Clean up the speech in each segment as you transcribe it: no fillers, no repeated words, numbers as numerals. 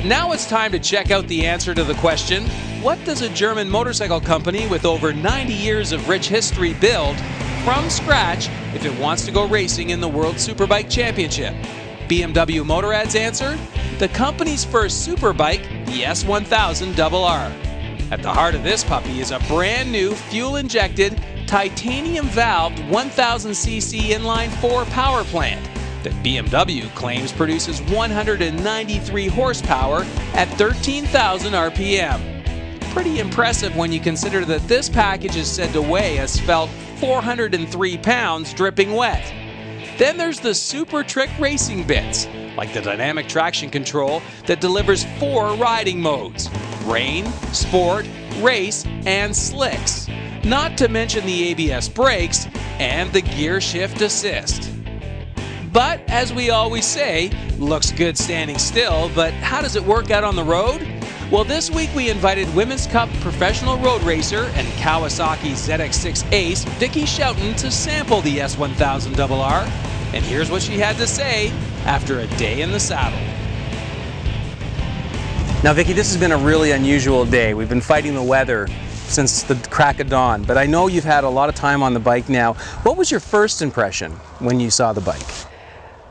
Now it's time to check out the answer to the question, what does a German motorcycle company with over 90 years of rich history build from scratch if it wants to go racing in the World Superbike Championship? BMW Motorrad's answer? The company's first superbike, the S1000RR. At the heart of this puppy is a brand new fuel-injected, titanium-valved 1000cc inline-4 power plant that BMW claims produces 193 horsepower at 13,000 RPM. Pretty impressive when you consider that this package is said to weigh a svelte 403 pounds dripping wet. Then there's the super trick racing bits, like the dynamic traction control that delivers 4 riding modes: rain, sport, race, and slicks. Not to mention the ABS brakes and the gear shift assist. But as we always say, looks good standing still, but how does it work out on the road? Well, this week we invited Women's Cup professional road racer and Kawasaki ZX6 ace Vicky Schouten to sample the S1000RR, and here's what she had to say after a day in the saddle. Now Vicky, this has been a really unusual day. We've been fighting the weather since the crack of dawn, but I know you've had a lot of time on the bike now. What was your first impression when you saw the bike?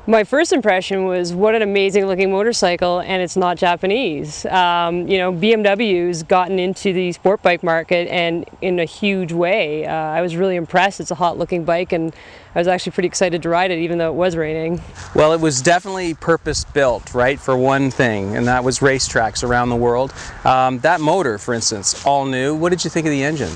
My first impression was, what an amazing looking motorcycle, and it's not Japanese. You know, BMW's gotten into the sport bike market and in a huge way. I was really impressed. It's a hot looking bike, and I was actually pretty excited to ride it even though it was raining. Well, it was definitely purpose built, right, for one thing, and that was racetracks around the world. That motor, for instance, all new. What did you think of the engine?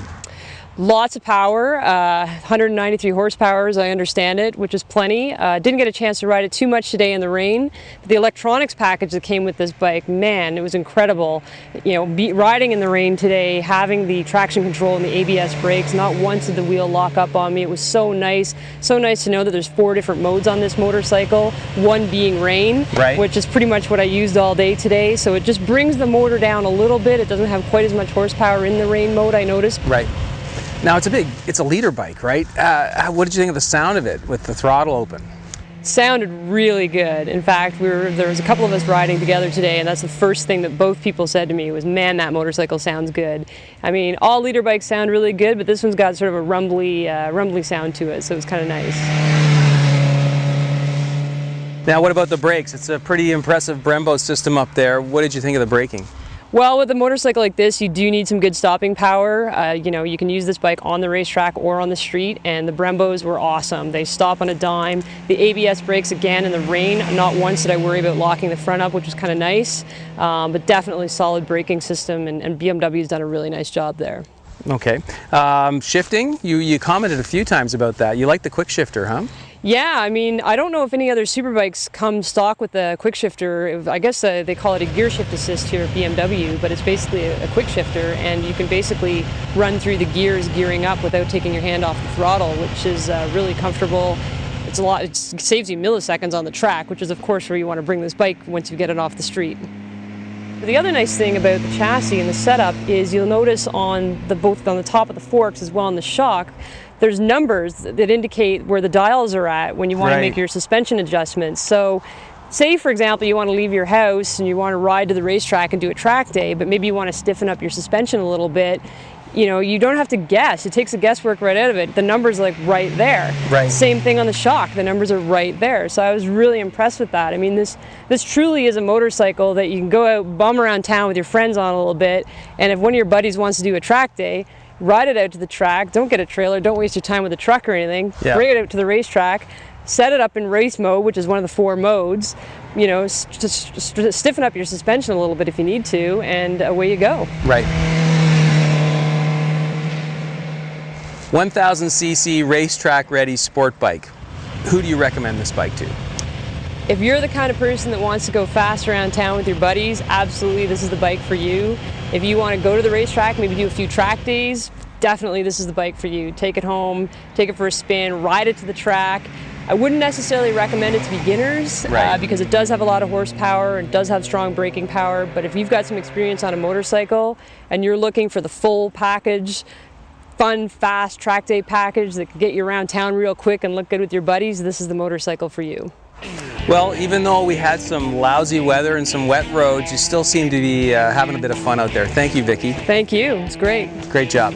Lots of power, 193 horsepower as I understand it, which is plenty. Didn't get a chance to ride it too much today in the rain. But the electronics package that came with this bike, man, it was incredible. You know, riding in the rain today, having the traction control and the ABS brakes, not once did the wheel lock up on me. It was so nice to know that there's 4 different modes on this motorcycle, one being rain, right, which is pretty much what I used all day today. So it just brings the motor down a little bit. It doesn't have quite as much horsepower in the rain mode, I noticed. Right. Now it's a leader bike, right? What did you think of the sound of it with the throttle open? Sounded really good. In fact, there was a couple of us riding together today, and that's the first thing that both people said to me was, man, that motorcycle sounds good. I mean, all leader bikes sound really good, but this one's got sort of a rumbly sound to it, so it's kind of nice. Now what about the brakes? It's a pretty impressive Brembo system up there. What did you think of the braking? Well, with a motorcycle like this, you do need some good stopping power. You know, you can use this bike on the racetrack or on the street, and the Brembos were awesome. They stop on a dime. The ABS brakes, again, in the rain, not once did I worry about locking the front up, which was kind of nice, but definitely solid braking system, and BMW's done a really nice job there. Okay. Shifting, you commented a few times about that. You like the quick shifter, huh? Yeah, I mean, I don't know if any other superbikes come stock with a quick shifter. I guess they call it a gear shift assist here at BMW, but it's basically a quick shifter, and you can basically run through the gears gearing up without taking your hand off the throttle, which is really comfortable. It's a lot. It saves you milliseconds on the track, which is of course where you want to bring this bike once you get it off the street. The other nice thing about the chassis and the setup is you'll notice both on the top of the forks as well on the shock, there's numbers that indicate where the dials are at when you want to make your suspension adjustments. So say, for example, you want to leave your house and you want to ride to the racetrack and do a track day, but maybe you want to stiffen up your suspension a little bit. You know, you don't have to guess. It takes the guesswork right out of it. The number's like right there. Right. Same thing on the shock. The numbers are right there. So I was really impressed with that. I mean, this truly is a motorcycle that you can go out, bum around town with your friends on a little bit, and if one of your buddies wants to do a track day, ride it out to the track. Don't get a trailer. Don't waste your time with a truck or anything. Yeah. Bring it out to the racetrack. Set it up in race mode, which is one of the 4 modes. You know, stiffen up your suspension a little bit if you need to, and away you go. Right. 1000cc racetrack ready sport bike. Who do you recommend this bike to? If you're the kind of person that wants to go fast around town with your buddies, absolutely this is the bike for you. If you want to go to the racetrack, maybe do a few track days, definitely this is the bike for you. Take it home, take it for a spin, ride it to the track. I wouldn't necessarily recommend it to beginners because it does have a lot of horsepower and does have strong braking power, but if you've got some experience on a motorcycle and you're looking for the full package, fun, fast track day package that can get you around town real quick and look good with your buddies, this is the motorcycle for you. Well, even though we had some lousy weather and some wet roads, you still seem to be having a bit of fun out there. Thank you, Vicki. Thank you. It's great. Great job.